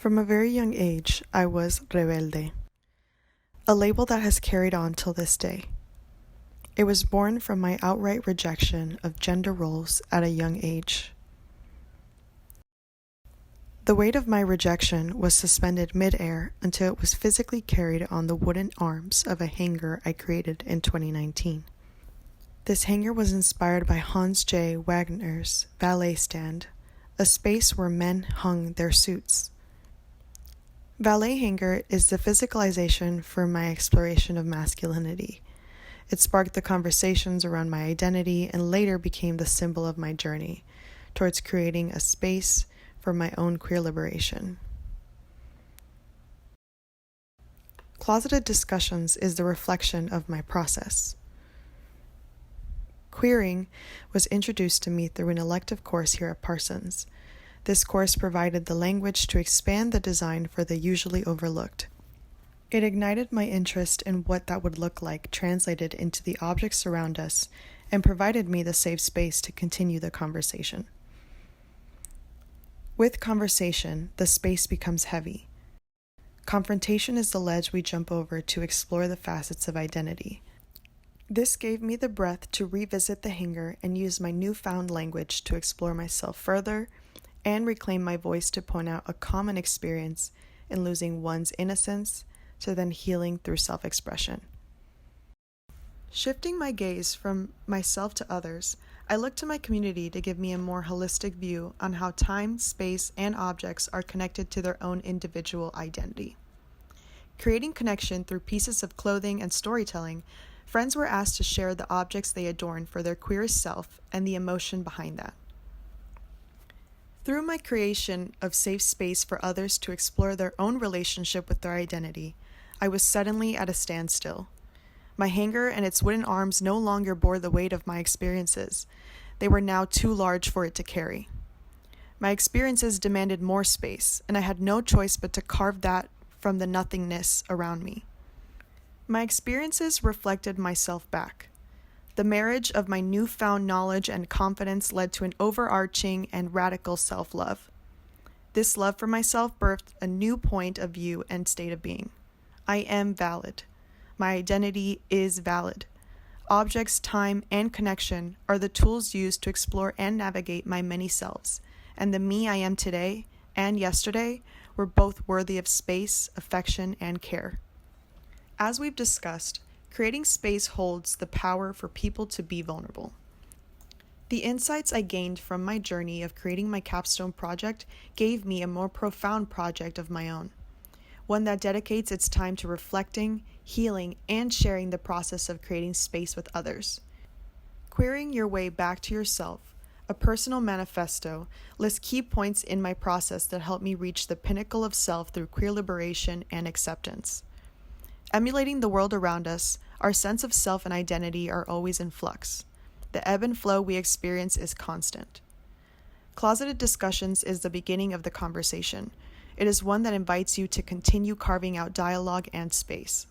From a very young age, I was rebelde, a label that has carried on till this day. It was born from my outright rejection of gender roles at a young age. The weight of my rejection was suspended mid-air until it was physically carried on the wooden arms of a hanger I created in 2019. This hanger was inspired by Hans J. Wagner's valet stand, a space where men hung their suits. Valet hanger is the physicalization for my exploration of masculinity. It sparked the conversations around my identity and later became the symbol of my journey towards creating a space for my own queer liberation. Closeted Discussions is the reflection of my process. Queering was introduced to me through an elective course here at Parsons. This course provided the language to expand the design for the usually overlooked. It ignited my interest in what that would look like translated into the objects around us and provided me the safe space to continue the conversation. With conversation, the space becomes heavy. Confrontation is the ledge we jump over to explore the facets of identity. This gave me the breath to revisit the hanger and use my newfound language to explore myself further and reclaim my voice to point out a common experience in losing one's innocence to then healing through self-expression. Shifting my gaze from myself to others, I look to my community to give me a more holistic view on how time, space, and objects are connected to their own individual identity. Creating connection through pieces of clothing and storytelling, friends were asked to share the objects they adorn for their queerest self and the emotion behind that. Through my creation of safe space for others to explore their own relationship with their identity, I was suddenly at a standstill. My hanger and its wooden arms no longer bore the weight of my experiences. They were now too large for it to carry. My experiences demanded more space, and I had no choice but to carve that from the nothingness around me. My experiences reflected myself back. The marriage of my newfound knowledge and confidence led to an overarching and radical self-love. This love for myself birthed a new point of view and state of being. I am valid. My identity is valid. Objects, time, and connection are the tools used to explore and navigate my many selves, and the me I am today and yesterday were both worthy of space, affection, and care. As we've discussed, creating space holds the power for people to be vulnerable. The insights I gained from my journey of creating my capstone project gave me a more profound project of my own, one that dedicates its time to reflecting, healing, and sharing the process of creating space with others. Queering Your Way Back to Yourself, a personal manifesto, lists key points in my process that help me reach the pinnacle of self through queer liberation and acceptance. Emulating the world around us, our sense of self and identity are always in flux. The ebb and flow we experience is constant. Closeted Discussions is the beginning of the conversation. It is one that invites you to continue carving out dialogue and space.